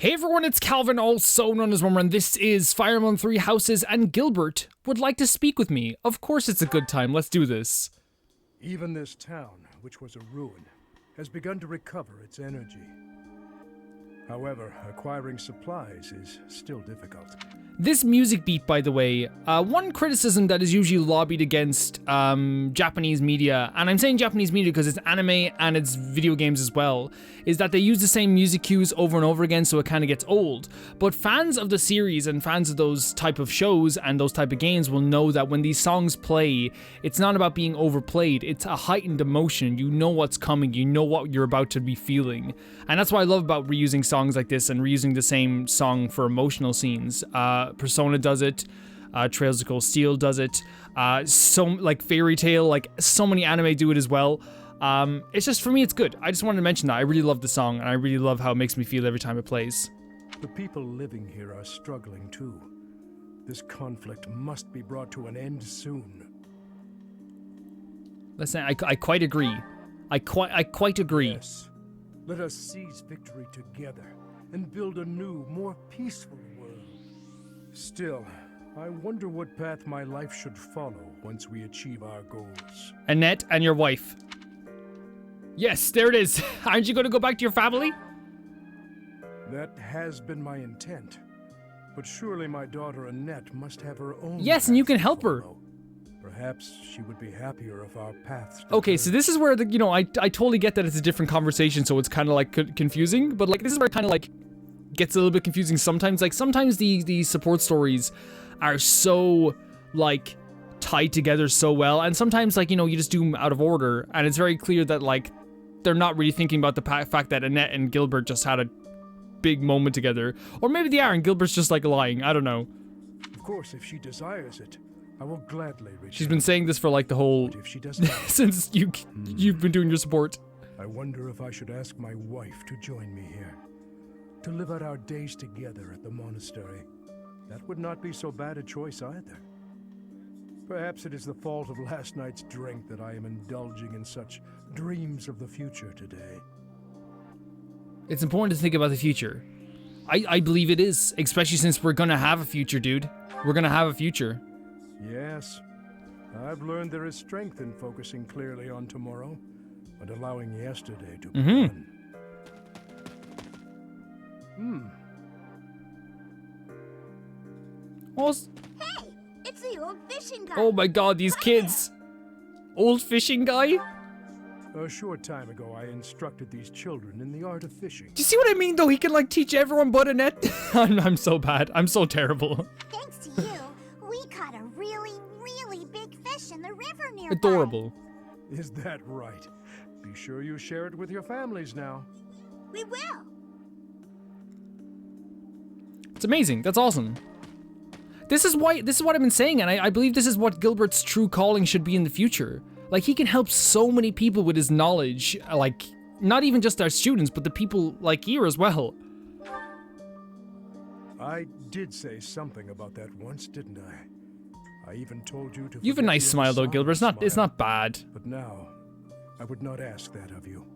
Hey everyone, it's Calvin, also known as Rummer, and this is Fire Emblem Three Houses, and Gilbert would like to speak with me. Of course it's a good time, let's do this. Even this town, which was a ruin, has begun to recover its energy. However, acquiring supplies is still difficult. This music beat, by the way, one criticism that is usually lobbied against Japanese media, and I'm saying Japanese media because it's anime and it's video games as well, is that they use the same music cues over and over again, so it kind of gets old. But fans of the series and fans of those type of shows and those type of games will know that when these songs play, it's not about being overplayed, it's a heightened emotion. You know what's coming, you know what you're about to be feeling. And that's what I love about reusing songs like this and reusing the same song for emotional scenes. Persona does it, Trails of Cold Steel does it, like Fairy Tail, like so many anime do it as well. It's just, for me, it's good. I just wanted to mention that. I really love the song, and I really love how it makes me feel every time it plays. The people living here are struggling too. This conflict must be brought to an end soon. Listen, I quite agree. I quite agree. Yes. Let us seize victory together and build a new, more peaceful world. Still, I wonder what path my life should follow once we achieve our goals. Annette and your wife. Yes, there it is. Aren't you going to go back to your family? That has been my intent. But surely my daughter Annette must have her own. Yes, and you can help her. Perhaps she would be happier if our paths. Okay, so this is where I totally get that it's a different conversation, so it's kind of like confusing, but like this is where it kind of like gets a little bit confusing sometimes. Like sometimes the support stories are so like tied together so well, and sometimes like you just do them out of order, and it's very clear that like they're not really thinking about the fact that Annette and Gilbert just had a big moment together, or maybe they are and Gilbert's just like lying. I don't know. Of course, if she desires it, I will gladly return. She's been saying this for like the whole if she doesn't since you've been doing your support. I wonder if I should ask my wife to join me here, to live out our days together at the monastery. That would not be so bad a choice either. Perhaps it is the fault of last night's drink that I am indulging in such dreams of the future today. It's important to think about the future. I believe it is, especially since we're gonna have a future, dude. We're gonna have a future. Yes. I've learned there is strength in focusing clearly on tomorrow and allowing yesterday to be done. Hey, it's the old fishing guy. Oh my god, these kids. Old fishing guy? A short time ago, I instructed these children in the art of fishing. Do you see what I mean, though? He can, like, teach everyone but Annette. I'm so bad. I'm so terrible. Thanks to you, we caught a really, really big fish in the river nearby. Adorable. Is that right? Be sure you share it with your families now. We will. It's amazing. That's awesome. This is what I've been saying, and I believe this is what Gilbert's true calling should be in the future. Like, he can help so many people with his knowledge, like, not even just our students, but the people, like, here as well. I did say something about that once, didn't I? I even told you to. You have a nice smile, though, Gilbert. It's not bad. But now, I would not ask that of you.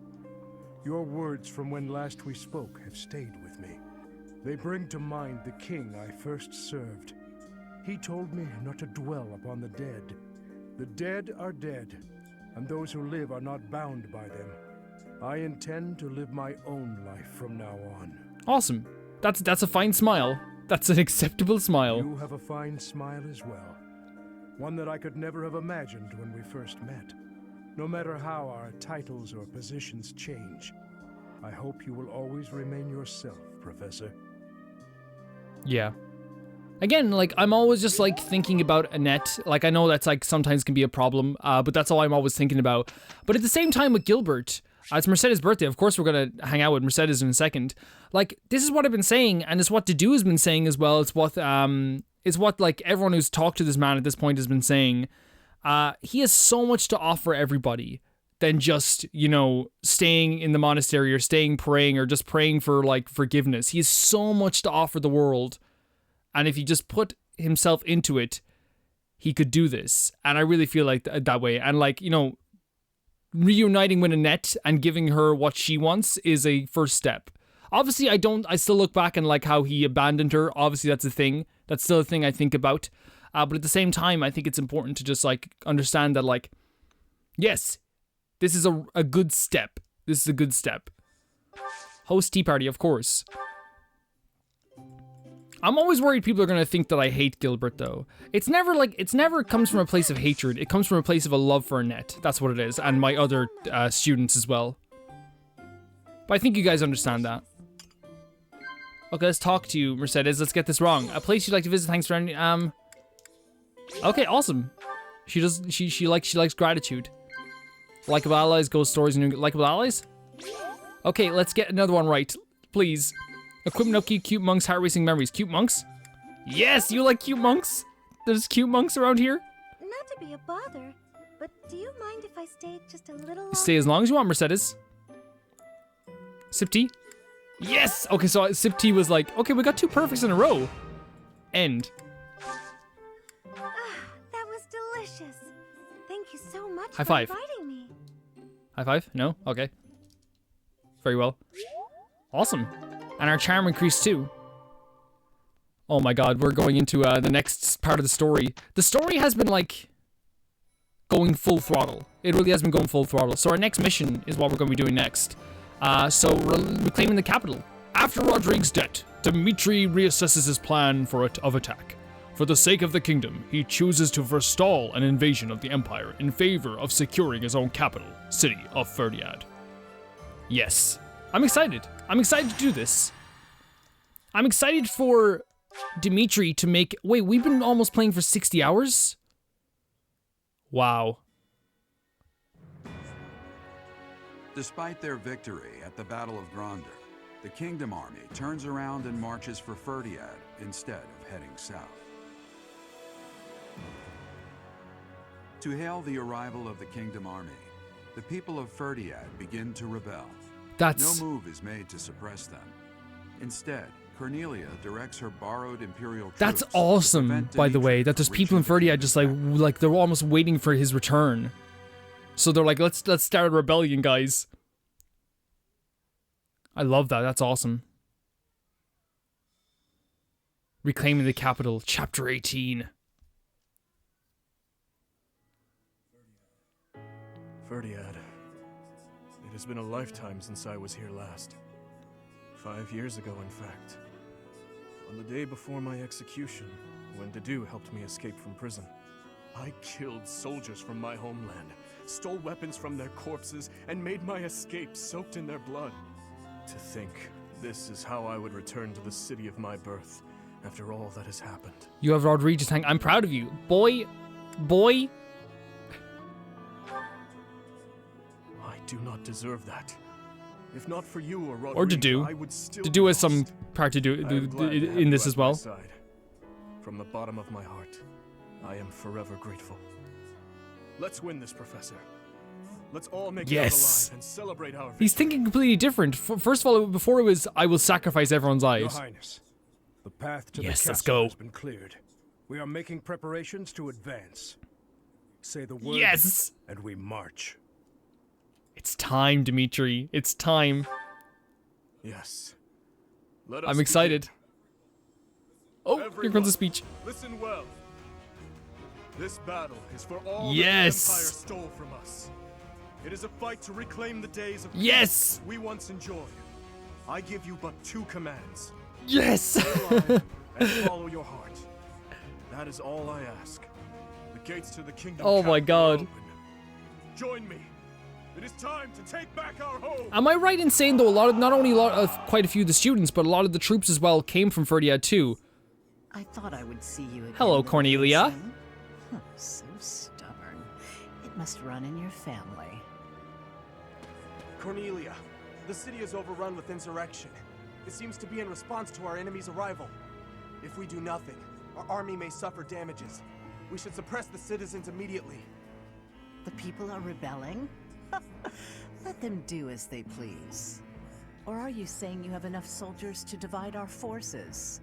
Your words from when last we spoke have stayed with me. They bring to mind the king I first served. He told me not to dwell upon the dead. The dead are dead, and those who live are not bound by them. I intend to live my own life from now on. Awesome. That's a fine smile. That's an acceptable smile. You have a fine smile as well. One that I could never have imagined when we first met. No matter how our titles or positions change, I hope you will always remain yourself, Professor. Yeah. Again, like, I'm always just, like, thinking about Annette. Like, I know that's, like, sometimes can be a problem, but that's all I'm always thinking about. But at the same time with Gilbert, it's Mercedes' birthday. Of course we're gonna hang out with Mercedes in a second. Like, this is what I've been saying, and it's what Dedu has been saying as well. It's what, like, everyone who's talked to this man at this point has been saying. He has so much to offer everybody than just, staying in the monastery or staying praying or just praying for, like, forgiveness. He has so much to offer the world. And if he just put himself into it, he could do this. And I really feel like that way. And like, reuniting with Annette and giving her what she wants is a first step. Obviously, I still look back and like how he abandoned her. Obviously, that's a thing. That's still a thing I think about. But at the same time, I think it's important to just like understand that like, yes, this is a good step. This is a good step. Host tea party, of course. I'm always worried people are going to think that I hate Gilbert, though. It's never comes from a place of hatred. It comes from a place of a love for Annette. That's what it is. And my other students as well. But I think you guys understand that. Okay, let's talk to you, Mercedes. Let's get this wrong. A place you'd like to visit, thanks for any, okay, awesome. She likes gratitude. Likeable allies, ghost stories, and likeable allies? Okay, let's get another one right. Please. Equipment upkeep, cute monks, heart racing memories. Cute monks? Yes, you like cute monks? There's cute monks around here? Not to be a bother, but do you mind if I stayed just a little longer? Stay as long as you want, Mercedes. Sip tea? Yes! Okay, so sip tea was like, okay, we got 2 perfects in a row. End. That was delicious. Thank you so much High for five. inviting me. High five? No? Okay. Very well. Awesome. And our charm increased too. Oh my god, we're going into the next part of the story. The story has been like going full throttle. It really has been going full throttle. So our next mission is what we're going to be doing next. So reclaiming the capital. After Rodrigue's death, Dimitri reassesses his plan of attack. For the sake of the kingdom, he chooses to forestall an invasion of the Empire in favor of securing his own capital, city of Ferdiad. Yes. I'm excited. I'm excited to do this. I'm excited for Dimitri to make... Wait, we've been almost playing for 60 hours? Wow. Despite their victory at the Battle of Gronder, the Kingdom Army turns around and marches for Ferdiad instead of heading south. To hail the arrival of the Kingdom Army, the people of Ferdiad begin to rebel. No move is made to suppress them. Instead, Cornelia directs her borrowed Imperial troops. That's awesome, by the way, that there's people in Ferdiad just like they're almost waiting for his return. So they're like, let's start a rebellion, guys. I love that. That's awesome. Reclaiming the capital, chapter 18. Ferdiad. It has been a lifetime since I was here last. 5 years ago, in fact. On the day before my execution, when Dedu helped me escape from prison, I killed soldiers from my homeland, stole weapons from their corpses, and made my escape soaked in their blood. To think, this is how I would return to the city of my birth, after all that has happened. You have Rodrigue to thank. I'm proud of you. Boy. I do not deserve that. If not for you or Rodrigue, Or Dedu. I would still Dedu has be some lost. part to do I am glad to have in you this at as my well. side. From the bottom of my heart, I am forever grateful. Let's win this, Professor. Let's all make it out alive and celebrate our victory. He's thinking completely different. First of all, before it was, I will sacrifice everyone's Your lives. Highness, the path to Yes, the let's castle go. has been cleared. We are making preparations to advance. Say the word, Yes! and we march. It's time, Dimitri. It's time. Yes. Let us I'm excited. Oh, here Everyone, comes the speech. Listen well. This battle is for all Yes. that the Empire stole from us. It is a fight to reclaim the days of Yes! peace we once enjoyed. I give you but 2 commands. Yes! Stay alive and follow your heart. That is all I ask. The gates to the kingdom Oh my capital are God. open. Join me. It is time to take back our home. Am I right in saying though quite a few of the students, but a lot of the troops as well came from Ferdiad too? I thought I would see you again. Hello, little Cornelia. person. Huh, so stubborn. It must run in your family. Cornelia, the city is overrun with insurrection. It seems to be in response to our enemy's arrival. If we do nothing, our army may suffer damages. We should suppress the citizens immediately. The people are rebelling? Let them do as they please. Or are you saying you have enough soldiers to divide our forces?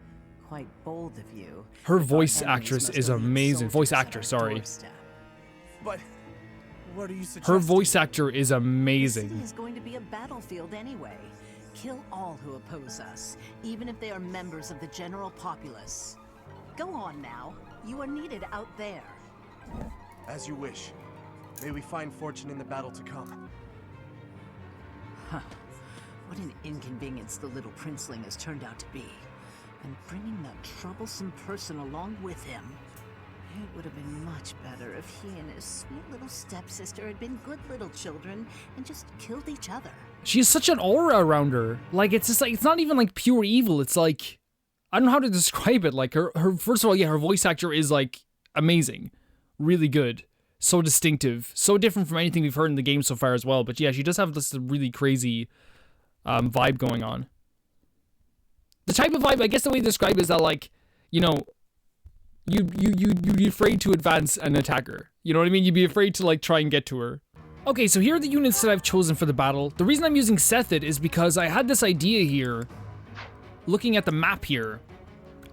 Quite bold of you. Her If our voice enemies actress must is only have amazing. Voice soldiers at actor, our sorry. doorstep. But what are you suggesting? Her voice actor is The city amazing. is going to be a battlefield anyway. Kill all who oppose us, even if they are members of the general populace. Go on now. You are needed out there. As you wish. May we find fortune in the battle to come. Huh. What an inconvenience the little princeling has turned out to be. And bringing that troublesome person along with him. It would have been much better if he and his sweet little stepsister had been good little children and just killed each other. She has such an aura around her. Like, it's just like, it's not even like pure evil. It's like, I don't know how to describe it. Like, her first of all, yeah, her voice actor is like amazing. Really good. So distinctive. So different from anything we've heard in the game so far as well. But yeah, she does have this really crazy vibe going on. The type of vibe, I guess the way to describe it is that, like, you know, you'd be afraid to advance and attack her. You know what I mean? You'd be afraid to, like, try and get to her. Okay, so here are the units that I've chosen for the battle. The reason I'm using Sethit is because I had this idea here, looking at the map here.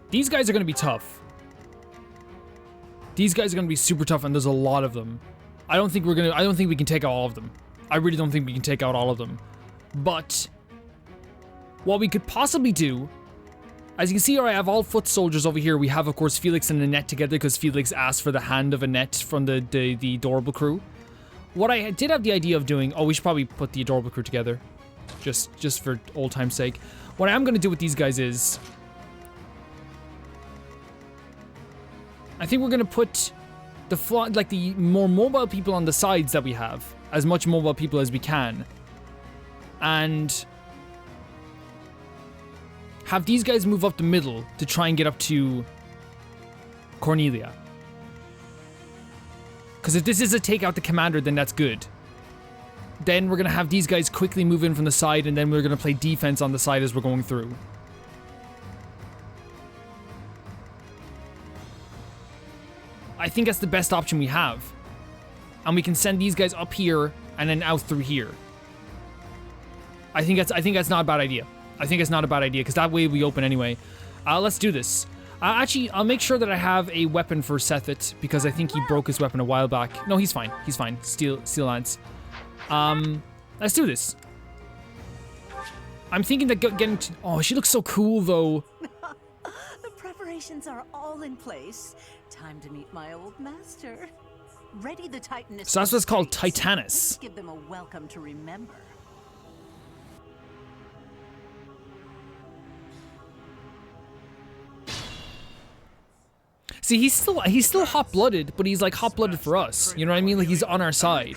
These guys are going to be tough. These guys are going to be super tough, and there's a lot of them. I don't think we can take out all of them. I really don't think we can take out all of them. But what we could possibly do, as you can see here, I have all foot soldiers over here. We have, of course, Felix and Annette together because Felix asked for the hand of Annette from the Adorable Crew. What I did have the idea of doing... Oh, we should probably put the Adorable Crew together. Just for old time's sake. What I am going to do with these guys is... I think we're going to put the more mobile people on the sides that we have. As much mobile people as we can. And... have these guys move up the middle to try and get up to Cornelia. Because if this is a take out the commander, then that's good. Then we're going to have these guys quickly move in from the side, and then we're going to play defense on the side as we're going through. I think that's the best option we have. And we can send these guys up here and then out through here. I think that's not a bad idea. I think it's not a bad idea, because that way we open anyway. Let's do this. Actually, I'll make sure that I have a weapon for Sethit, because I think he broke his weapon a while back. No, he's fine. He's fine. Steel lance. Let's do this. I'm thinking that getting to... Oh, she looks so cool, though. The preparations are all in place. Time to meet my old master. Ready the Titanus. So that's what's called Titanus. Let's give them a welcome to remember. See, he's still hot-blooded, but he's like hot-blooded for us. You know what I mean? Like he's on our side,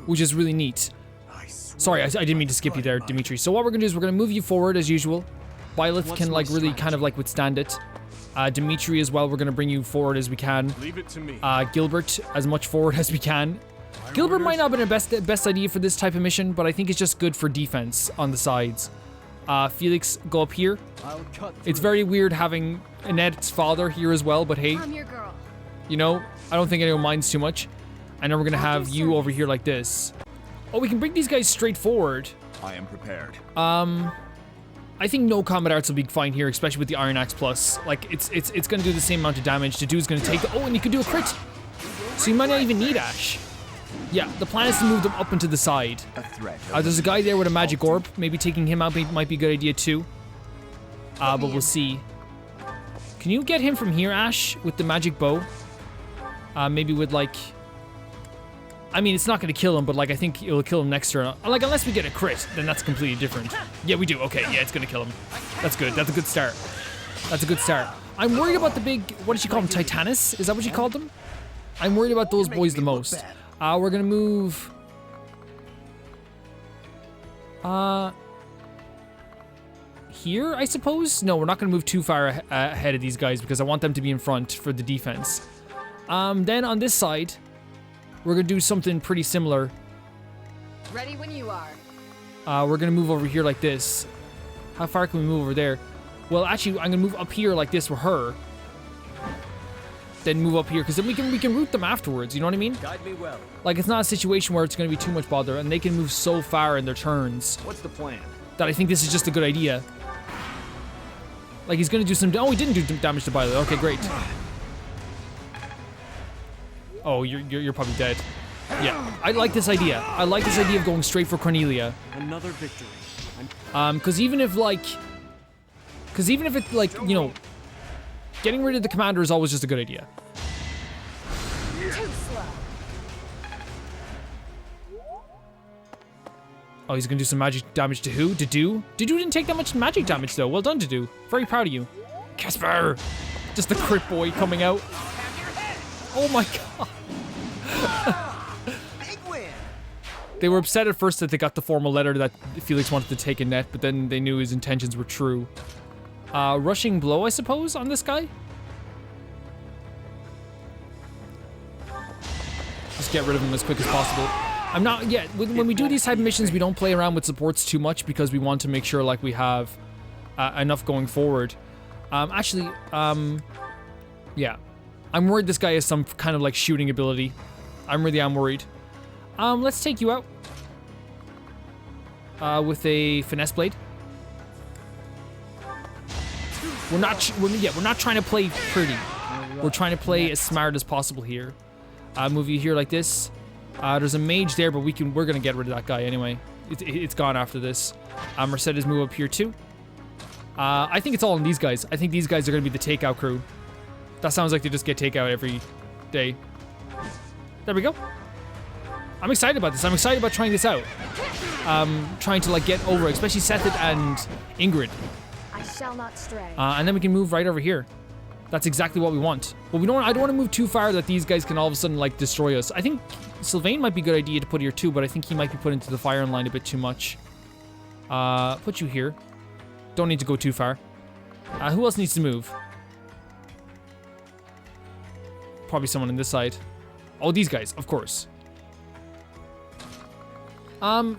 which is really neat. Sorry, I didn't mean to skip you there, Dimitri. So what we're gonna do is we're gonna move you forward as usual. Byleth can like really kind of like withstand it. Dimitri as well. We're gonna bring you forward as we can. Leave it to me. Gilbert as much forward as we can. Gilbert might not have been the best idea for this type of mission, but I think it's just good for defense on the sides. Felix, go up here. It's very weird having Annette's father here as well, but hey, I'm your girl. You know, I don't think anyone minds too much. And then we're gonna have you over here like this. Oh, we can bring these guys straight forward. I am prepared. I think no combat arts will be fine here, especially with the Iron Axe Plus. Like, it's gonna do the same amount of damage. The dude's gonna take the... Oh, and you could do a crit. So you might not even need Ash. Yeah, the plan is to move them up into the side. There's a guy there with a magic orb. Maybe taking him out might be a good idea too. But we'll see. Can you get him from here, Ash, with the magic bow? Maybe with like... I mean, it's not going to kill him, but like I think it'll kill him next turn. Like, unless we get a crit, then that's completely different. Yeah, we do. Okay, yeah, it's going to kill him. That's good. That's a good start. That's a good start. I'm worried about the big... What did she call them? Titanus? Is that what she called them? I'm worried about those boys the most. We're gonna move... here, I suppose? No, we're not gonna move too far ahead of these guys because I want them to be in front for the defense. Then on this side, we're gonna do something pretty similar. Ready when you are. We're gonna move over here like this. How far can we move over there? Well, actually, I'm gonna move up here like this with her. Then move up here, because then we can root them afterwards, you know what I mean? Guide me well. Like, it's not a situation where it's going to be too much bother, and they can move so far in their turns. What's the plan? That I think this is just a good idea. Like, he's going to do some... Oh, he didn't do damage to Byleth. Okay, great. Oh, you're probably dead. Yeah, I like this idea. I like this idea of going straight for Cornelia. Another victory. Because even if it, like, you know, getting rid of the commander is always just a good idea. Too slow. Oh, he's gonna do some magic damage to who? Dedu? Dedu didn't take that much magic damage though. Well done, Dedu. Very proud of you. Casper! Just the crit boy coming out. Oh my god. Big win. They were upset at first that they got the formal letter that Felix wanted to take a net, but then they knew his intentions were true. Rushing blow, I suppose, on this guy? Just get rid of him as quick as possible. I'm not, yeah, when we do these type of missions, we don't play around with supports too much because we want to make sure, like, we have enough going forward. Yeah. I'm worried this guy has some kind of, like, shooting ability. I am worried. Let's take you out. With a finesse blade. We're not trying to play pretty. We're trying to play as smart as possible here. Move you here like this. There's a mage there, but we're gonna get rid of that guy anyway. It's gone after this. Mercedes move up here too. I think it's all on these guys. I think these guys are gonna be the takeout crew. That sounds like they just get takeout every day. There we go. I'm excited about this. I'm excited about trying this out. Trying to, like, get over it, especially Sethid and Ingrid. I shall not stray. And then we can move right over here. That's exactly what we want. But I don't want to move too far that these guys can all of a sudden, like, destroy us. I think Sylvain might be a good idea to put here too, but I think he might be put into the firing line a bit too much. Put you here. Don't need to go too far. Who else needs to move? Probably someone on this side. Oh, these guys, of course.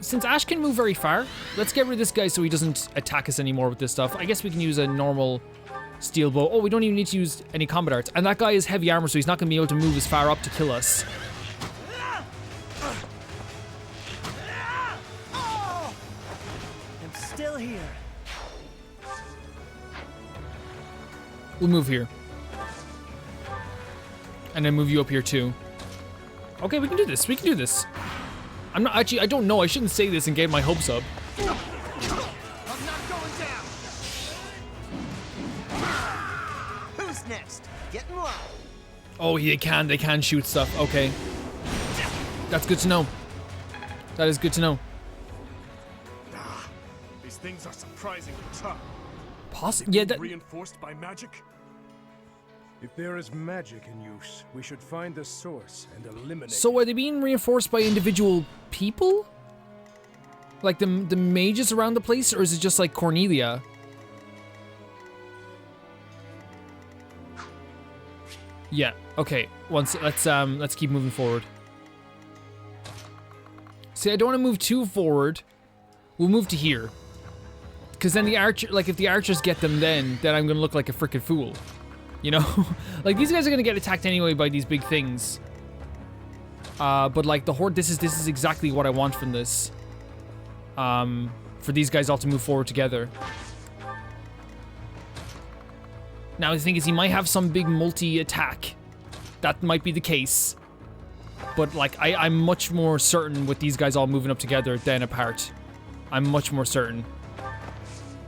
Since Ash can move very far, let's get rid of this guy so he doesn't attack us anymore with this stuff. I guess we can use a normal steel bow. Oh, we don't even need to use any combat arts. And that guy is heavy armor, so he's not going to be able to move as far up to kill us. I'm still here. We'll move here. And then move you up here too. Okay, we can do this. We can do this. I'm not actually, I don't know. I shouldn't say this and get my hopes up. I'm not going down. Who's next? Get in line. Oh, they can shoot stuff. Okay. That's good to know. That is good to know. These things are surprisingly tough. Yeah, that... Reinforced by magic? If there is magic in use, we should find the source and eliminate it. So are they being reinforced by individual people? Like the mages around the place, or is it just like Cornelia? Yeah, okay. Let's keep moving forward. See, I don't want to move too forward. We'll move to here. Because then the archer, like if the archers get them then I'm gonna look like a freaking fool. You know? Like these guys are gonna get attacked anyway by these big things. But like the horde, this is exactly what I want from this. For these guys all to move forward together. Now the thing is, he might have some big multi-attack. That might be the case. But like, I'm much more certain with these guys all moving up together than apart. I'm much more certain.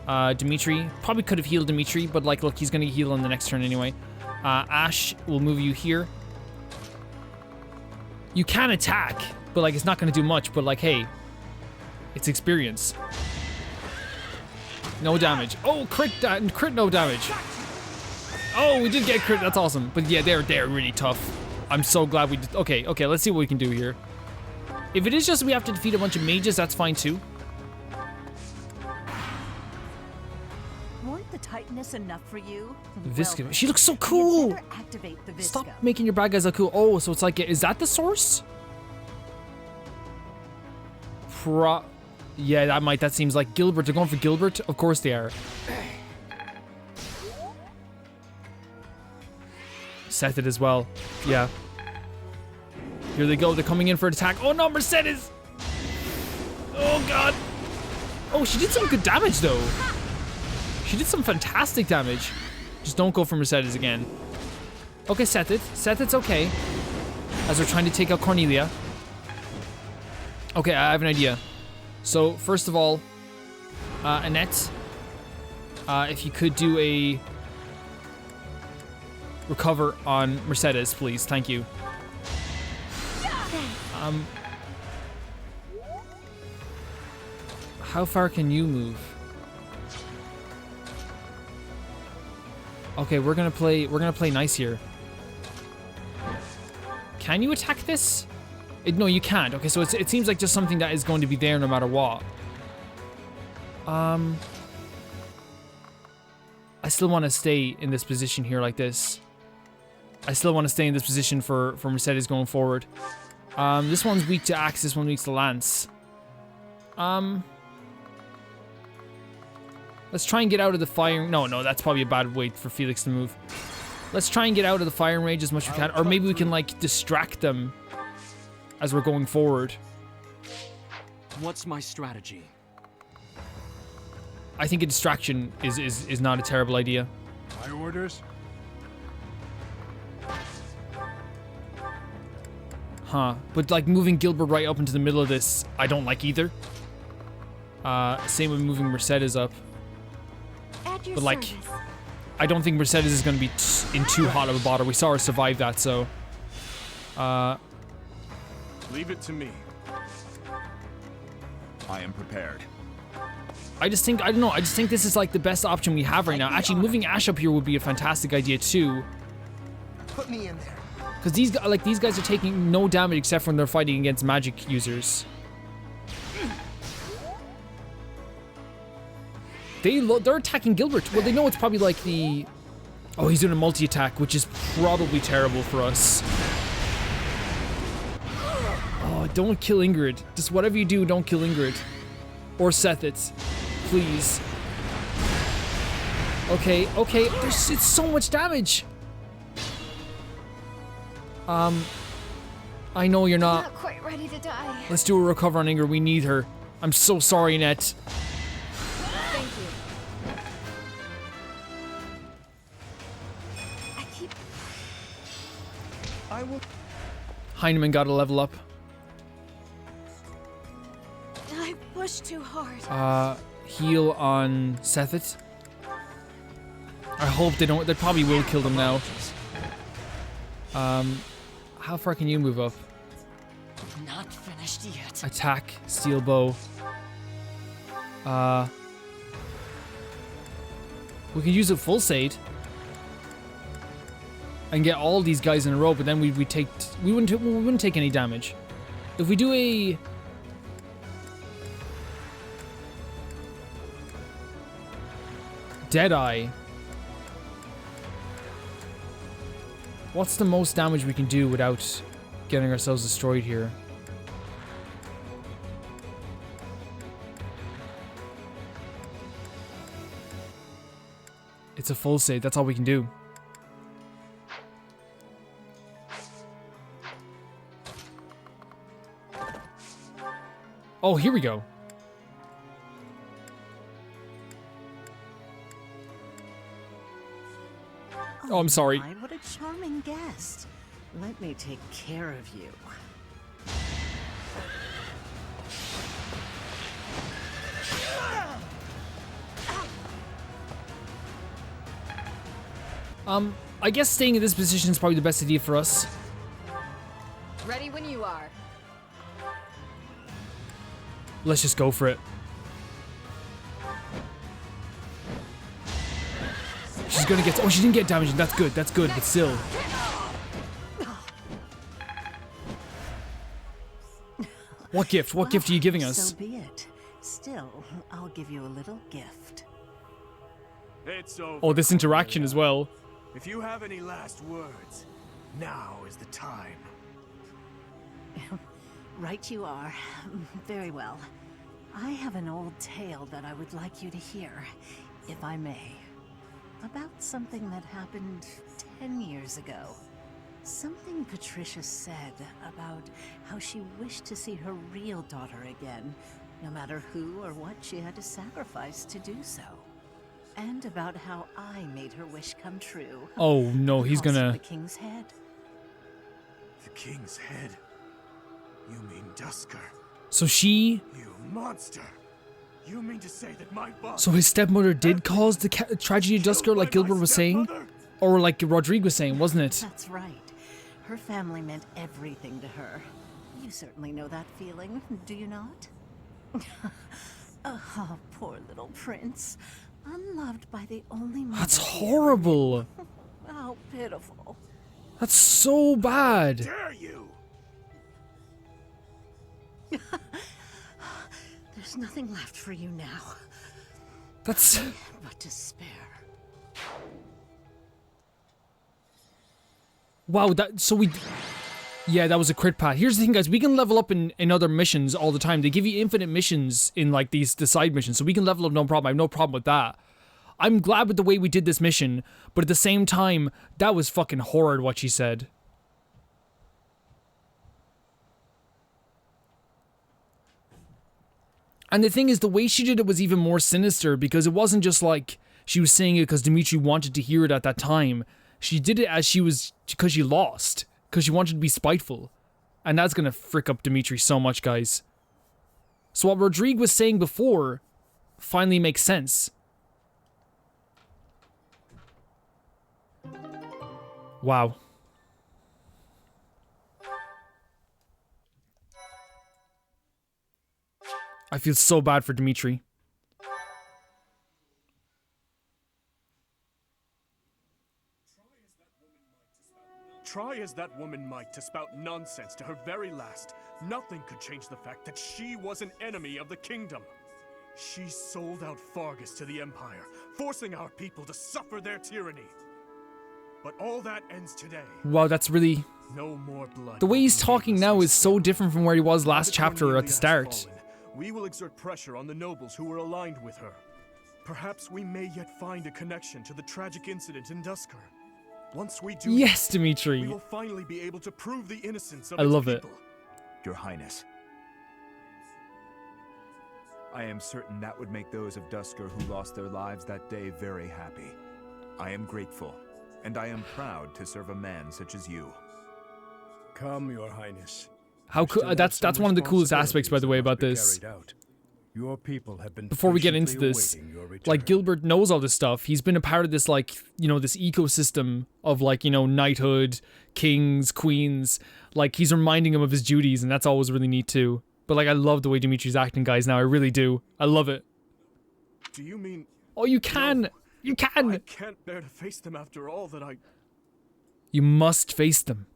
Dimitri, probably could have healed Dimitri, but like, look, he's gonna heal on the next turn anyway. Ash, will move you here. You can attack, but like, it's not gonna do much, but like, hey, it's experience. No damage. Oh, crit no damage. Oh, we did get crit, that's awesome. But yeah, they're really tough. I'm so glad we did. Okay, let's see what we can do here. If it is just we have to defeat a bunch of mages, that's fine too. Weren't the Titaness enough for you? Visca, she looks so cool. You better activate the Visca. Stop making your bad guys look cool. Oh, so it's like, is that the source? Yeah, that seems like Gilbert. They're going for Gilbert? Of course they are. Set it as well. Yeah. Here they go. They're coming in for an attack. Oh no, Mercedes! Oh god. Oh, she did some good damage though. She did some fantastic damage. Just don't go for Mercedes again. Okay, Sethid. Sethid's okay. As they're trying to take out Cornelia. Okay, I have an idea. So, first of all, Annette, if you could do a recover on Mercedes, please. Thank you. How far can you move? Okay, we're gonna play nice here. Can you attack this? No, you can't. Okay, so it seems like just something that is going to be there no matter what. I still want to stay in this position here like this. I still want to stay in this position for Mercedes going forward. This one's weak to axe, this one weak to lance. Let's try and get out of the firing. No, that's probably a bad way for Felix to move. Let's try and get out of the firing range as much as we can. Or maybe we can, like, distract them as we're going forward. What's my strategy? I think a distraction is not a terrible idea. My orders? Huh. But, like, moving Gilbert right up into the middle of this, I don't like either. Same with moving Mercedes up. At your But, like, service. I don't think Mercedes is going to be in too hot of a bother. We saw her survive that, so... Leave it to me. I am prepared. I just think this is, like, the best option we have right now. Actually, moving Ash up here would be a fantastic idea, too. Put me in there. Because these guys are taking no damage except when they're fighting against magic users. They're attacking Gilbert. Well, they know it's probably like the... Oh, he's doing a multi-attack, which is probably terrible for us. Oh, don't kill Ingrid. Just whatever you do, don't kill Ingrid. Or Sethit. Please. Okay. It's so much damage. I know you're not. Not quite ready to die. Let's do a recover on Ingrid. We need her. I'm so sorry, Annette. Thank you. I will. Heinemann got a level up. I pushed too hard. Heal on Sethit. I hope they don't. They probably will kill them now. How far can you move up? Not finished yet. Attack, steel bow. We can use a full sade and get all these guys in a row, but then we wouldn't take any damage. If we do a Deadeye, what's the most damage we can do without getting ourselves destroyed here? It's a full save. That's all we can do. Oh, here we go. Oh, I'm sorry. My, what a charming guest. Let me take care of you. I guess staying in this position is probably the best idea for us. Ready when you are. Let's just go for it. She's gonna get... Oh, she didn't get damaged. That's good, but still. What gift? What gift are you giving us? So be it. Still, I'll give you a little gift. It's over. Oh, this interaction as well. If you have any last words, now is the time. Right you are. Very well. I have an old tale that I would like you to hear, if I may. About something that happened 10 years ago. Something Patricia said about how she wished to see her real daughter again, no matter who or what she had to sacrifice to do so. And about how I made her wish come true. Oh no, he's Because of gonna... the king's head. The king's head? You mean Dusker? So she... You monster! You mean to say that my father... So his stepmother did cause the tragedy of Duskur, like Gilbert was saying? Or like Rodrigue was saying, wasn't it? That's right. Her family meant everything to her. You certainly know that feeling, do you not? Oh, poor little prince. Unloved by the only mother. That's horrible. How pitiful. That's so bad. Dare you! There's nothing left for you now. That's... But despair. Wow, that... So we... Yeah, that was a crit pat. Here's the thing, guys. We can level up in other missions all the time. They give you infinite missions in, like, the side missions. So we can level up, no problem. I have no problem with that. I'm glad with the way we did this mission. But at the same time, that was fucking horrid what she said. And the thing is, the way she did it was even more sinister. Because it wasn't just like she was saying it because Dimitri wanted to hear it at that time. She did it as she was... Because she lost. Because she wanted to be spiteful. And that's going to frick up Dimitri so much, guys. So what Rodrigue was saying before finally makes sense. Wow. I feel so bad for Dimitri. Try as that woman might to spout nonsense to her very last, nothing could change the fact that she was an enemy of the kingdom. She sold out Fargus to the Empire, forcing our people to suffer their tyranny. But all that ends today. Wow, that's really... No more blood. The way he's talking now is so different from where he was last chapter at the start. We will exert pressure on the nobles who were aligned with her. Perhaps we may yet find a connection to the tragic incident in Duskur. Once we do, yes, Dimitri. We will finally be able to prove the innocence of I love people. Your Highness. I am certain that would make those of Duskur who lost their lives that day very happy. I am grateful, and I am proud to serve a man such as you. Come, Your Highness. How cool! That's one of the coolest aspects, by the way, about this. Your people have been before we get into this, like, Gilbert knows all this stuff. He's been a part of this, like, you know, this ecosystem of, like, you know, knighthood, kings, queens. Like, he's reminding him of his duties, and that's always really neat too. But, like, I love the way Dimitri's acting, guys, now. I really do. I love it. Do you mean... Oh, you can! No, you can! I can't bear to face them after all that I... You must face them.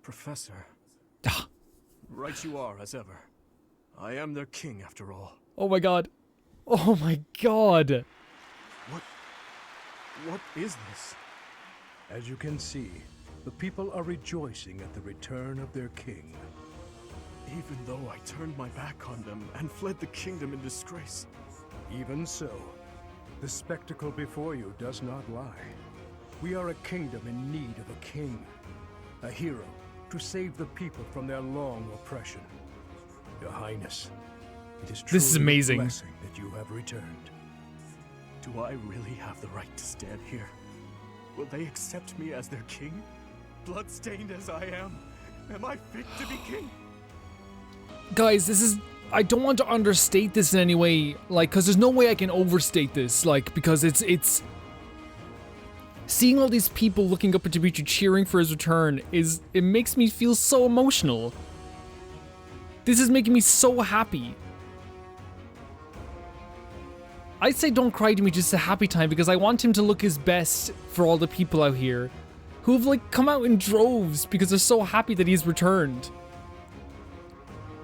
Professor. Right you are, as ever. I am their king, after all. Oh my god. Oh my god. What is this? As you can see, the people are rejoicing at the return of their king. Even though I turned my back on them and fled the kingdom in disgrace. Even so, the spectacle before you does not lie. We are a kingdom in need of a king, a hero to save the people from their long oppression. Your Highness, it is truly amazing. A blessing that you have returned. Do I really have the right to stand here? Will they accept me as their king? Bloodstained as I am I fit to be king? Guys, this is... I don't want to understate this in any way, like, because there's no way I can overstate this, like, because it's... Seeing all these people looking up at Dimitri cheering for his return it makes me feel so emotional. This is making me so happy. I'd say don't cry, Dimitri, it's a happy time because I want him to look his best for all the people out here who've, like, come out in droves because they're so happy that he's returned.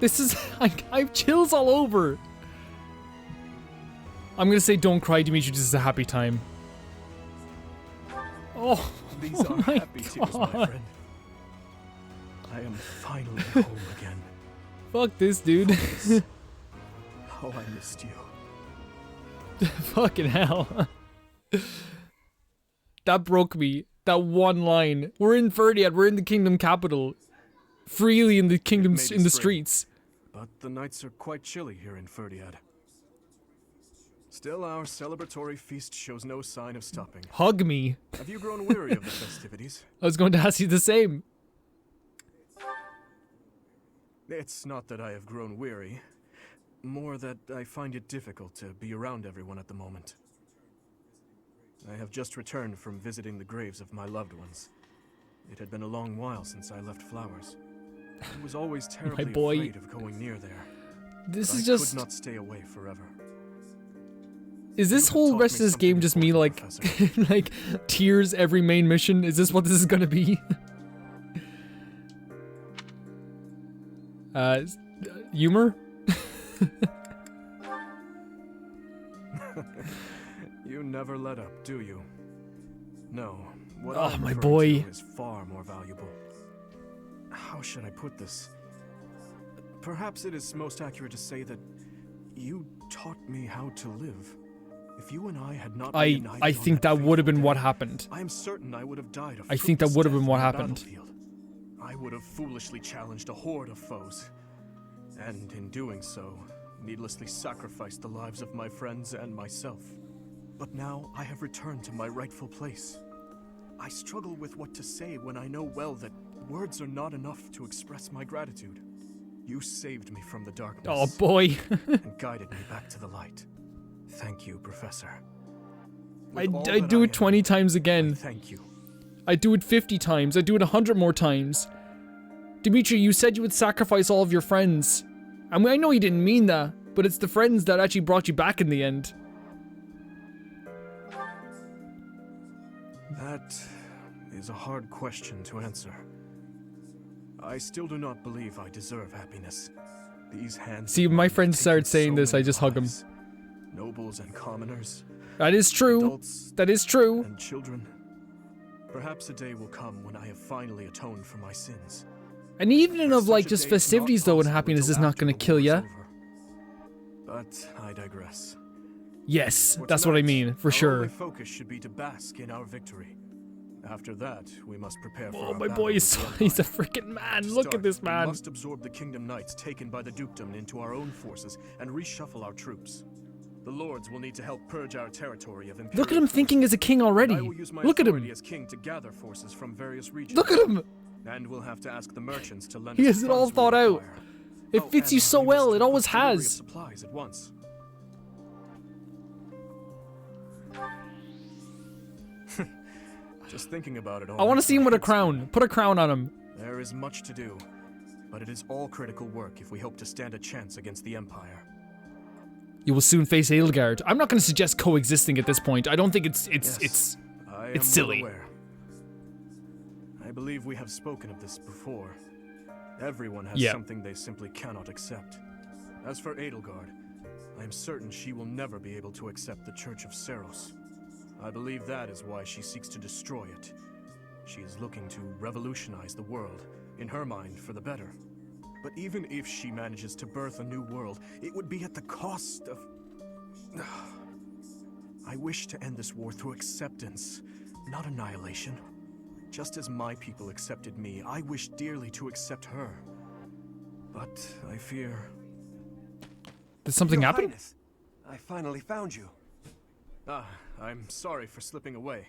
This is... I have chills all over. I'm gonna say don't cry, Dimitri, this is a happy time. Oh, these are my happy tears, my friend. I am finally home again. Fuck this, dude. Oh, I missed you. Fucking hell. That broke me. That one line. We're in Ferdiad, we're in the kingdom capital. Freely in the kingdoms, in the streets. But the nights are quite chilly here in Ferdiad. Still, our celebratory feast shows no sign of stopping. Hug me. Have you grown weary of the festivities? I was going to ask you the same. It's not that I have grown weary. More that I find it difficult to be around everyone at the moment. I have just returned from visiting the graves of my loved ones. It had been a long while since I left Flowers. I was always terribly afraid of going near there. This but is I just... could not stay away forever. Is this whole rest of this game just me, like, like, tears every main mission? Is this what this is gonna be? Humor? You never let up, do you? No. What Oh, I'm my referring boy. to is far more valuable. How should I put this? Perhaps it is most accurate to say that you taught me how to live. If you and I had not reunited I think that would have been what happened. I am certain I would have died. I think that would have been what happened. Battlefield. I would have foolishly challenged a horde of foes, and in doing so, needlessly sacrificed the lives of my friends and myself. But now I have returned to my rightful place. I struggle with what to say when I know well that words are not enough to express my gratitude. You saved me from the darkness. Oh boy. And guided me back to the light. Thank you, Professor. I'd do it 20 times again. Thank you. I'd do it 50 times. I'd do it 100 more times. Dimitri, you said you would sacrifice all of your friends. I mean, I know you didn't mean that, but it's the friends that actually brought you back in the end. That is a hard question to answer. I still do not believe I deserve happiness. These hands. See, my friends start saying this, I just hug them. Nobles and commoners. That is true. Adults that is true. And children. Perhaps a day will come when I have finally atoned for my sins. And even of like just festivities though, and happiness is not going to kill you. But I digress. Yes, that's what I mean, for sure. Our only focus should be to bask in our victory. After that, we must prepare for Oh, our my battle boy is with the he's a Empire. freaking man. To Look at start, this man. We must absorb the Kingdom Knights taken by the dukedom into our own forces and reshuffle our troops. The lords will need to help purge our territory of Imperial Look at him thinking as a king already. I will use my Look at him. authority as king to gather forces from various regions. Look at him. And we'll have to ask the merchants to lend He us has it funds all we thought out. require. It fits you so we must well. It take always delivery of has. supplies at once. Just thinking about it all. I want to makes see him my with a head spin. crown. Put a crown on him. There is much to do, but it is all critical work if we hope to stand a chance against the Empire. You will soon face Edelgard. I'm not going to suggest coexisting at this point. I don't think it's silly. Well aware. I believe we have spoken of this before. Everyone has something they simply cannot accept. As for Edelgard, I am certain she will never be able to accept the Church of Seros. I believe that is why she seeks to destroy it. She is looking to revolutionize the world, in her mind, for the better. But even if she manages to birth a new world, it would be at the cost of... I wish to end this war through acceptance, not annihilation. Just as my people accepted me, I wish dearly to accept her. But I fear... Did something happen? Your Highness, I finally found you. Ah, I'm sorry for slipping away.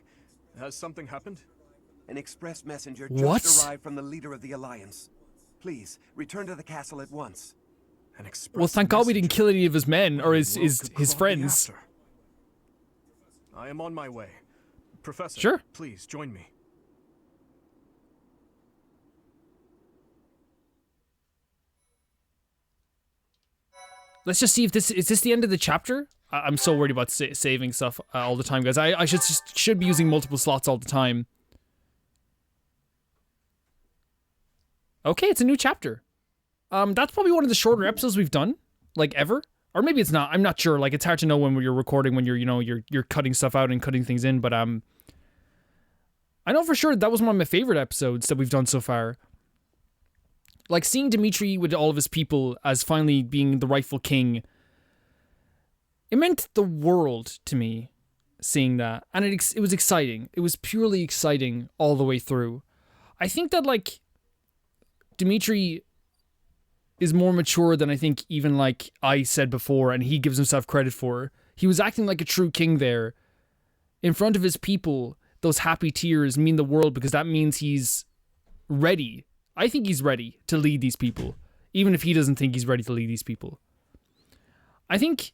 Has something happened? An express messenger What? just arrived from the leader of the Alliance. Please, return to the castle at once. An express Well, thank God we didn't messenger. kill any of his men or his What could his Claude be friends. after? I am on my way. Professor, Sure. please join me. Let's just see if this is the end of the chapter. I'm so worried about saving stuff all the time, guys. I should be using multiple slots all the time. Okay, it's a new chapter. That's probably one of the shorter episodes we've done, like ever, or maybe it's not. I'm not sure. Like it's hard to know when you're recording, when you're cutting stuff out and cutting things in. But I know for sure that was one of my favorite episodes that we've done so far. Like seeing Dimitri with all of his people as finally being the rightful king. It meant the world to me, seeing that, and it was exciting. It was purely exciting all the way through. I think that like Dimitri is more mature than I think even like I said before, and he gives himself credit for. He was acting like a true king there, in front of his people. Those happy tears mean the world because that means he's ready. I think he's ready to lead these people. even if he doesn't think he's ready to lead these people. I think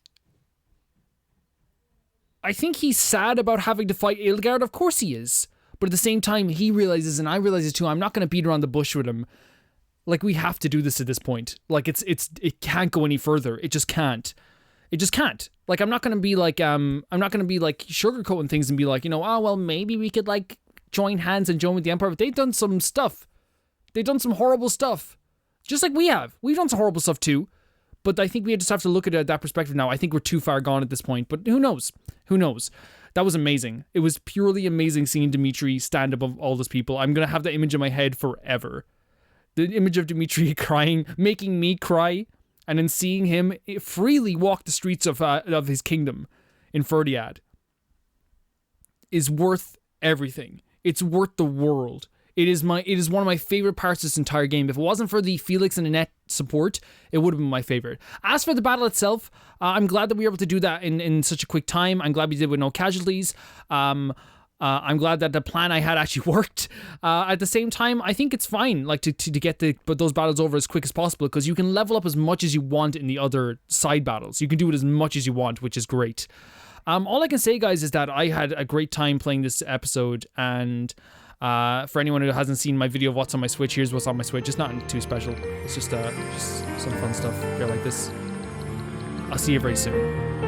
he's sad about having to fight Edelgard. Of course he is. But at the same time, he realizes, and I realize it too, I'm not going to beat around the bush with him. Like, we have to do this at this point. Like, it can't go any further. It just can't. It just can't. Like, I'm not going to be like sugarcoating things and be like, oh, well, maybe we could, like, join hands and join with the Empire. But they've done some stuff. They've done some horrible stuff. Just like we have. We've done some horrible stuff too. But I think we just have to look at it at that perspective now. I think we're too far gone at this point. But who knows? Who knows? That was amazing. It was purely amazing seeing Dimitri stand above all those people. I'm going to have that image in my head forever. The image of Dimitri crying, making me cry, and then seeing him freely walk the streets of his kingdom in Ferdiad is worth everything. It's worth the world. It is one of my favorite parts of this entire game. If it wasn't for the Felix and Annette support, it would have been my favorite. As for the battle itself, I'm glad that we were able to do that in such a quick time. I'm glad we did with no casualties. I'm glad that the plan I had actually worked. At the same time, I think it's fine, like to get those battles over as quick as possible, because you can level up as much as you want in the other side battles. You can do it as much as you want, which is great. All I can say, guys, is that I had a great time playing this episode, and for anyone who hasn't seen my video of what's on my Switch, here's what's on my Switch. It's not too special. It's just some fun stuff here like this. I'll see you very soon.